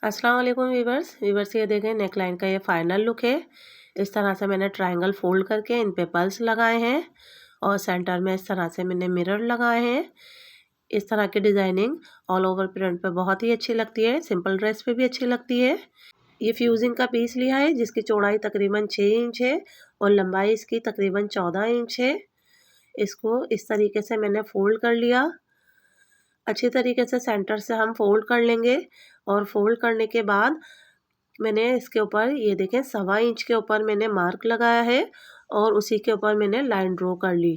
अस्सलाम वालेकुम वीवर्स ये देखें नेकलाइन का ये फाइनल लुक है। इस तरह से मैंने ट्रायंगल फोल्ड करके इन पे पल्स लगाए हैं और सेंटर में इस तरह से मैंने मिरर लगाए हैं। इस तरह की डिज़ाइनिंग ऑल ओवर प्रिंट पे बहुत ही अच्छी लगती है, सिंपल ड्रेस पे भी अच्छी लगती है। ये फ्यूजिंग का पीस लिया है जिसकी चौड़ाई तकरीबन 6 इंच है और लंबाई इसकी तकरीबन 14 इंच है। इसको इस तरीके से मैंने फोल्ड कर लिया। अच्छी तरीके से सेंटर से हम फोल्ड कर लेंगे और फोल्ड करने के बाद मैंने इसके ऊपर ये देखें 1.25 इंच के ऊपर मैंने मार्क लगाया है और उसी के ऊपर मैंने लाइन ड्रॉ कर ली।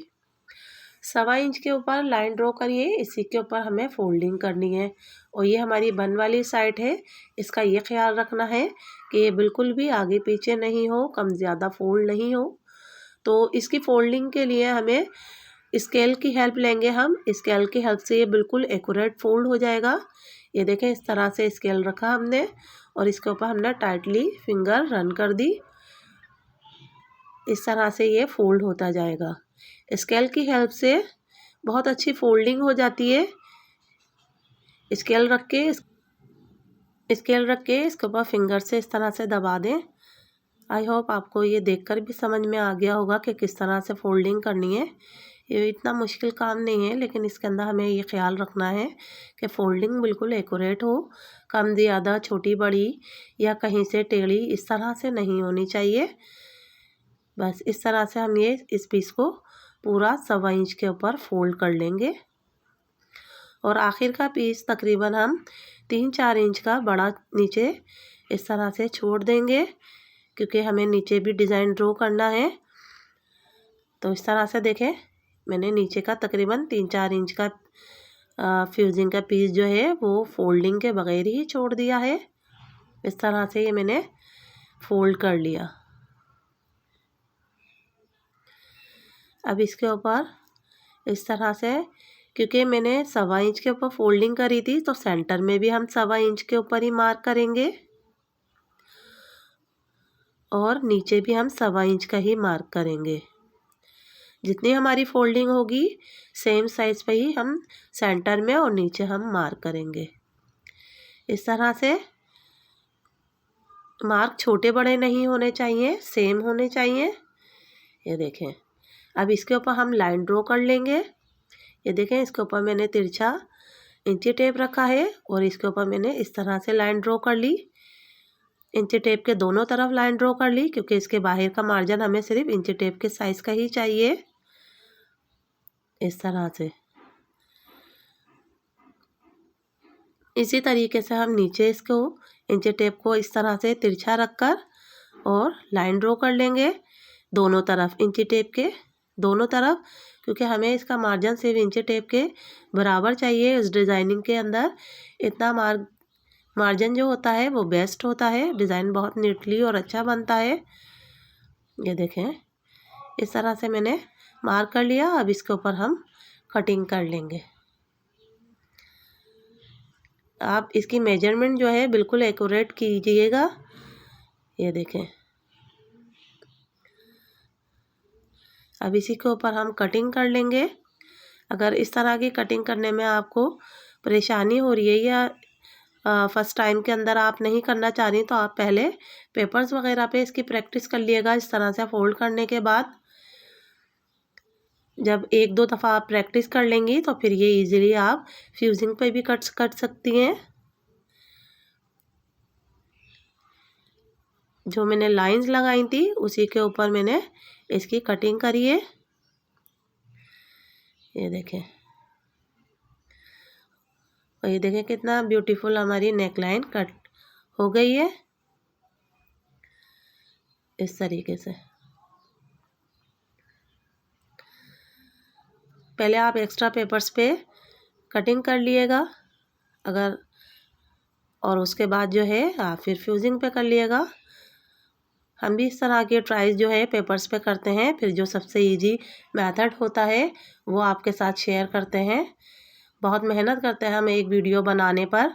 1.25 इंच के ऊपर लाइन ड्रॉ करिए, इसी के ऊपर हमें फोल्डिंग करनी है। और ये हमारी बन वाली साइड है, इसका ये ख्याल रखना है कि ये बिल्कुल भी आगे पीछे नहीं हो, कम ज़्यादा फोल्ड नहीं हो। तो इसकी फोल्डिंग के लिए हमें स्केल की हेल्प लेंगे। हम स्केल की हेल्प से ये बिल्कुल एक्यूरेट फोल्ड हो जाएगा। ये देखें इस तरह से स्केल रखा हमने और इसके ऊपर हमने टाइटली फिंगर रन कर दी। इस तरह से ये फोल्ड होता जाएगा। स्केल की हेल्प से बहुत अच्छी फोल्डिंग हो जाती है। स्केल रख के इसके ऊपर फिंगर से इस तरह से दबा दें। आई होप आपको ये देखकर भी समझ में आ गया होगा कि किस तरह से फोल्डिंग करनी है। ये इतना मुश्किल काम नहीं है, लेकिन इसके अंदर हमें ये ख्याल रखना है कि फोल्डिंग बिल्कुल एक्यूरेट हो, कम ज़्यादा छोटी बड़ी या कहीं से टेढ़ी इस तरह से नहीं होनी चाहिए। बस इस तरह से हम ये इस पीस को पूरा 1.25 इंच के ऊपर फोल्ड कर लेंगे और आखिर का पीस तकरीबन हम 3-4 इंच का बड़ा नीचे इस तरह से छोड़ देंगे, क्योंकि हमें नीचे भी डिज़ाइन ड्रॉ करना है। तो इस तरह से देखें मैंने नीचे का तकरीबन 3-4 इंच का फ्यूजिंग का पीस जो है वो फोल्डिंग के बगैर ही छोड़ दिया है। इस तरह से ये मैंने फोल्ड कर लिया। अब इसके ऊपर इस तरह से, क्योंकि मैंने 1.25 इंच के ऊपर फोल्डिंग करी थी, तो सेंटर में भी हम 1.25 इंच के ऊपर ही मार्क करेंगे और नीचे भी हम 1.25 इंच का ही मार्क करेंगे। जितनी हमारी फोल्डिंग होगी सेम साइज़ पे ही हम सेंटर में और नीचे हम मार्क करेंगे। इस तरह से मार्क छोटे बड़े नहीं होने चाहिए, सेम होने चाहिए। ये देखें अब इसके ऊपर हम लाइन ड्रॉ कर लेंगे। ये देखें इसके ऊपर मैंने तिरछा इंची टेप रखा है और इसके ऊपर मैंने इस तरह से लाइन ड्रॉ कर ली। इंची टेप के दोनों तरफ लाइन ड्रॉ कर ली, क्योंकि इसके बाहर का मार्जिन हमें सिर्फ इंची टेप के साइज़ का ही चाहिए। इस तरह से इसी तरीके से हम नीचे इसको इंची टेप को इस तरह से तिरछा रखकर और लाइन ड्रॉ कर लेंगे दोनों तरफ, इंची टेप के दोनों तरफ, क्योंकि हमें इसका मार्जिन सिर्फ इंची टेप के बराबर चाहिए। इस डिज़ाइनिंग के अंदर इतना मार्जिन जो होता है वो बेस्ट होता है, डिज़ाइन बहुत नीटली और अच्छा बनता है। ये देखें इस तरह से मैंने मार्क कर लिया। अब इसके ऊपर हम कटिंग कर लेंगे। आप इसकी मेजरमेंट जो है बिल्कुल एक्यूरेट कीजिएगा। ये देखें अब इसी के ऊपर हम कटिंग कर लेंगे। अगर इस तरह की कटिंग करने में आपको परेशानी हो रही है या फर्स्ट टाइम के अंदर आप नहीं करना चाह रही, तो आप पहले पेपर्स वगैरह पे इसकी प्रैक्टिस कर लिएगा। इस तरह से फोल्ड करने के बाद जब 1-2 दफ़ा आप प्रैक्टिस कर लेंगी तो फिर ये इजीली आप फ्यूजिंग पे भी कट सकती हैं। जो मैंने लाइंस लगाई थी उसी के ऊपर मैंने इसकी कटिंग करी है। ये देखें और ये देखें कितना ब्यूटीफुल हमारी नेकलाइन कट हो गई है। इस तरीके से पहले आप एक्स्ट्रा पेपर्स पे कटिंग कर लिएगा अगर, और उसके बाद जो है आप फिर फ्यूजिंग पे कर लिएगा। हम भी इस तरह के ट्राइज जो है पेपर्स पे करते हैं, फिर जो सबसे इजी मेथड होता है वो आपके साथ शेयर करते हैं। बहुत मेहनत करते हैं हम एक वीडियो बनाने पर।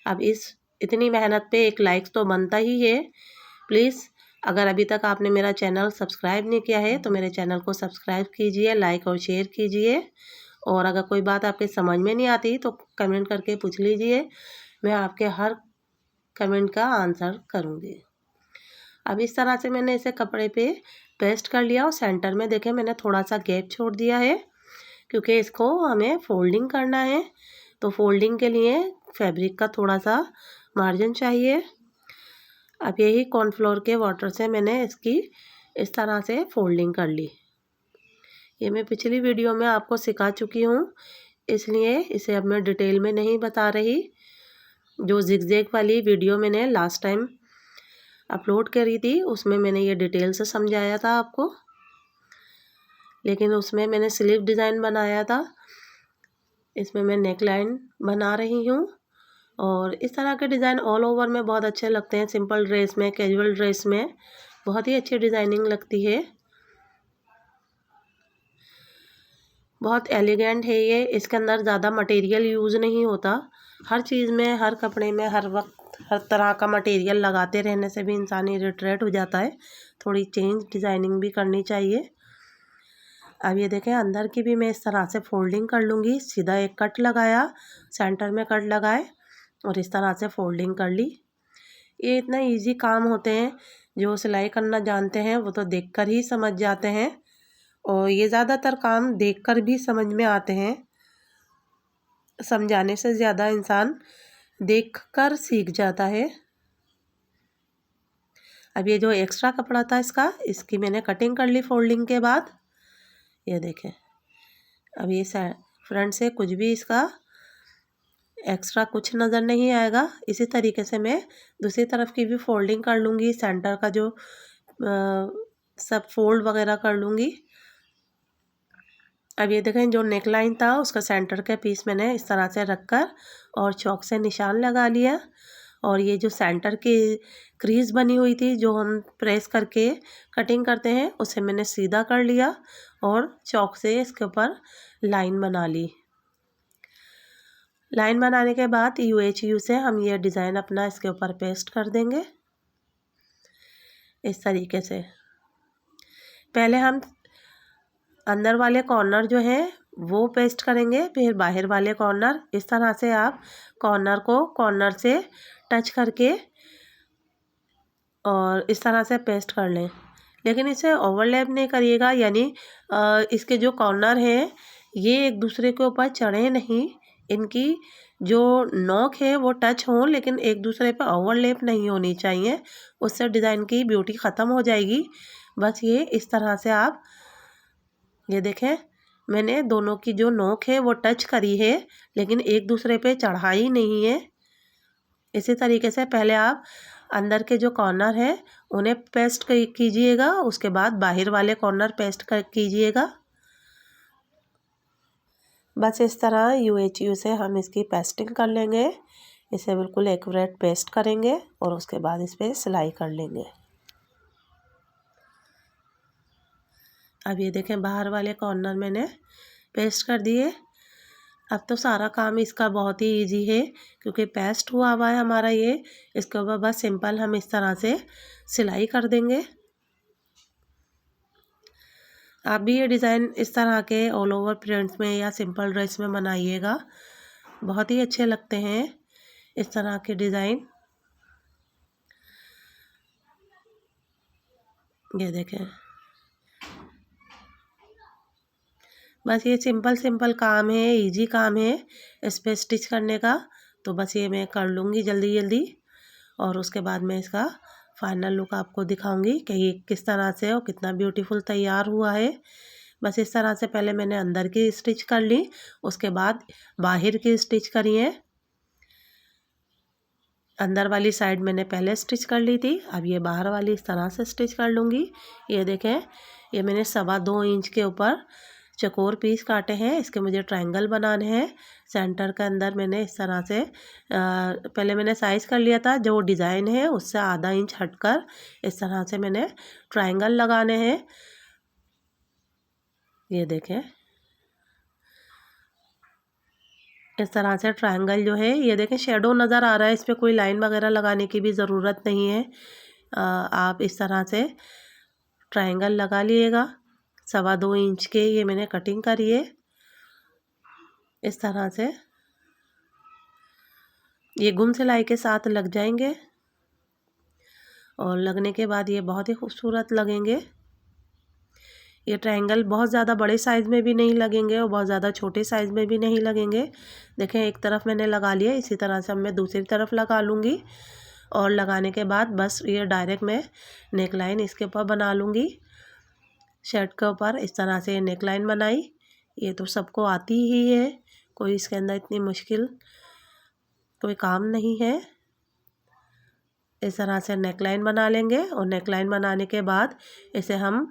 अब इतनी मेहनत पे एक लाइक तो बनता ही है। प्लीज़ अगर अभी तक आपने मेरा चैनल सब्सक्राइब नहीं किया है तो मेरे चैनल को सब्सक्राइब कीजिए, लाइक और शेयर कीजिए। और अगर कोई बात आपके समझ में नहीं आती तो कमेंट करके पूछ लीजिए। मैं आपके हर कमेंट का आंसर करूँगी। अब इस तरह से मैंने इसे कपड़े पे पेस्ट कर लिया और सेंटर में देखें मैंने थोड़ा सा गैप छोड़ दिया है, क्योंकि इसको हमें फोल्डिंग करना है। तो फोल्डिंग के लिए फैब्रिक का थोड़ा सा मार्जिन चाहिए। अब यही कॉर्नफ्लोर के वाटर से मैंने इसकी इस तरह से फोल्डिंग कर ली। ये मैं पिछली वीडियो में आपको सिखा चुकी हूँ, इसलिए इसे अब मैं डिटेल में नहीं बता रही। जो जिगजैग वाली वीडियो मैंने लास्ट टाइम अपलोड करी थी उसमें मैंने ये डिटेल से समझाया था आपको, लेकिन उसमें मैंने स्लीव डिज़ाइन बनाया था। इसमें मैं नेक लाइन बना रही हूँ और इस तरह के डिज़ाइन ऑल ओवर में बहुत अच्छे लगते हैं। सिंपल ड्रेस में, कैजुअल ड्रेस में बहुत ही अच्छी डिज़ाइनिंग लगती है। बहुत एलिगेंट है ये। इसके अंदर ज़्यादा मटेरियल यूज़ नहीं होता। हर चीज़ में, हर कपड़े में हर वक्त हर तरह का मटेरियल लगाते रहने से भी इंसान इरिटेट हो जाता है। थोड़ी चेंज डिज़ाइनिंग भी करनी चाहिए। अब ये देखें अंदर की भी मैं इस तरह से फोल्डिंग कर लूँगी। सीधा एक कट लगाया, सेंटर में कट लगाए और इस तरह से फोल्डिंग कर ली। ये इतना इजी काम होते हैं, जो सिलाई करना जानते हैं वो तो देखकर ही समझ जाते हैं, और ये ज़्यादातर काम देखकर भी समझ में आते हैं। समझाने से ज़्यादा इंसान देखकर सीख जाता है। अब ये जो एक्स्ट्रा कपड़ा था इसकी मैंने कटिंग कर ली फोल्डिंग के बाद। ये देखें अब ये फ्रंट से कुछ भी इसका एक्स्ट्रा कुछ नज़र नहीं आएगा। इसी तरीके से मैं दूसरी तरफ की भी फोल्डिंग कर लूँगी। सेंटर का जो सब फोल्ड वगैरह कर लूँगी। अब ये देखें जो नेक लाइन था उसका सेंटर का पीस मैंने इस तरह से रखकर और चौक से निशान लगा लिया, और ये जो सेंटर की क्रीज बनी हुई थी जो हम प्रेस करके कटिंग करते हैं उसे मैंने सीधा कर लिया और चौक से इसके ऊपर लाइन बना ली। लाइन बनाने के बाद UHU से हम ये डिज़ाइन अपना इसके ऊपर पेस्ट कर देंगे इस तरीके से। पहले हम अंदर वाले कॉर्नर जो है वो पेस्ट करेंगे, फिर बाहर वाले कॉर्नर। इस तरह से आप कॉर्नर को कॉर्नर से टच करके और इस तरह से पेस्ट कर लें, लेकिन इसे ओवरलैप नहीं करिएगा, यानी इसके जो कॉर्नर हैं ये एक दूसरे के ऊपर चढ़े नहीं। इनकी जो नोक है वो टच हो, लेकिन एक दूसरे पे ओवरलैप नहीं होनी चाहिए, उससे डिज़ाइन की ब्यूटी ख़त्म हो जाएगी। बस ये इस तरह से आप ये देखें मैंने दोनों की जो नोक है वो टच करी है, लेकिन एक दूसरे पे चढ़ाई नहीं है। इसी तरीके से पहले आप अंदर के जो कॉर्नर है उन्हें पेस्ट कीजिएगा, उसके बाद बाहर वाले कॉर्नर पेस्ट कीजिएगा। बस इस तरह UHU से हम इसकी पेस्टिंग कर लेंगे। इसे बिल्कुल एक्यूरेट पेस्ट करेंगे और उसके बाद इस पर सिलाई कर लेंगे। अब ये देखें बाहर वाले कॉर्नर मैंने पेस्ट कर दिए। अब तो सारा काम इसका बहुत ही इजी है, क्योंकि पेस्ट हुआ हुआ है हमारा ये। इसके ऊपर बस सिंपल हम इस तरह से सिलाई कर देंगे। आप भी ये डिज़ाइन इस तरह के ऑल ओवर प्रिंट्स में या सिंपल ड्रेस में बनाइएगा, बहुत ही अच्छे लगते हैं इस तरह के डिज़ाइन। ये देखें बस ये सिंपल काम है, इजी काम है इस पर स्टिच करने का। तो बस ये मैं कर लूँगी जल्दी जल्दी, और उसके बाद मैं इसका फाइनल लुक आपको दिखाऊंगी कि ये किस तरह से और कितना ब्यूटीफुल तैयार हुआ है। बस इस तरह से पहले मैंने अंदर की स्टिच कर ली, उसके बाद बाहर की स्टिच करी है। अंदर वाली साइड मैंने पहले स्टिच कर ली थी, अब ये बाहर वाली इस तरह से स्टिच कर लूँगी। ये देखें ये मैंने 2.25 इंच के ऊपर चकोर पीस काटे हैं, इसके मुझे ट्रायंगल बनाने हैं। सेंटर के अंदर मैंने इस तरह से पहले मैंने साइज़ कर लिया था, जो डिज़ाइन है उससे आधा इंच हटकर इस तरह से मैंने ट्रायंगल लगाने हैं। ये देखें इस तरह से ट्रायंगल जो है, ये देखें शेडो नज़र आ रहा है, इस पर कोई लाइन वगैरह लगाने की भी ज़रूरत नहीं है। आप इस तरह से ट्रायंगल लगा लिएगा। 2.25 इंच के ये मैंने कटिंग करी है इस तरह से। ये गुम सिलाई के साथ लग जाएंगे और लगने के बाद ये बहुत ही खूबसूरत लगेंगे। ये ट्रायंगल बहुत ज़्यादा बड़े साइज़ में भी नहीं लगेंगे और बहुत ज़्यादा छोटे साइज़ में भी नहीं लगेंगे। देखें एक तरफ मैंने लगा लिया, इसी तरह से अब मैं दूसरी तरफ लगा लूँगी और लगाने के बाद बस ये डायरेक्ट मैं नेक लाइन इसके ऊपर बना लूँगी। शर्ट के ऊपर इस तरह से नेक लाइन बनाई, ये तो सबको आती ही है, कोई इसके अंदर इतनी मुश्किल कोई काम नहीं है। इस तरह से नेक लाइन बना लेंगे और नेक लाइन बनाने के बाद इसे हम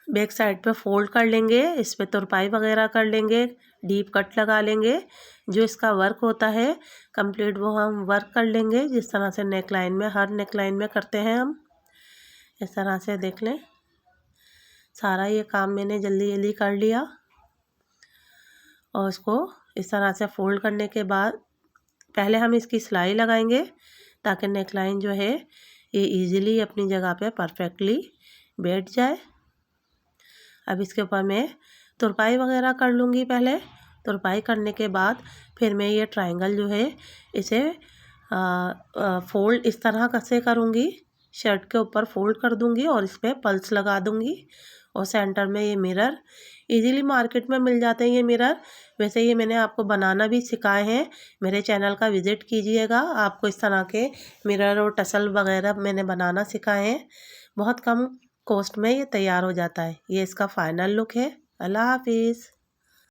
बैक साइड पे फोल्ड कर लेंगे, इस पे तुरपाई वगैरह कर लेंगे, डीप कट लगा लेंगे। जो इसका वर्क होता है कंप्लीट वो हम वर्क कर लेंगे जिस तरह से नेक लाइन में, हर नेक लाइन में करते हैं हम। इस तरह से देख लें, सारा ये काम मैंने जल्दी जल्दी कर लिया और इसको इस तरह से फोल्ड करने के बाद पहले हम इसकी सिलाई लगाएंगे ताकि नेक लाइन जो है ये इजीली अपनी जगह पे परफेक्टली बैठ जाए। अब इसके ऊपर मैं तुरपाई वगैरह कर लूँगी। पहले तुरपाई करने के बाद फिर मैं ये ट्रायंगल जो है इसे फोल्ड इस तरह से करूँगी, शर्ट के ऊपर फोल्ड कर दूँगी और इस पर पल्स लगा दूँगी और सेंटर में ये मिरर इजीली मार्केट में मिल जाते हैं ये मिरर। वैसे ये मैंने आपको बनाना भी सिखाए हैं, मेरे चैनल का विज़िट कीजिएगा, आपको इस तरह के मिरर और टसल वगैरह मैंने बनाना सिखाए हैं। बहुत कम कॉस्ट में ये तैयार हो जाता है। ये इसका फाइनल लुक है। अल्लाह हाफिज़।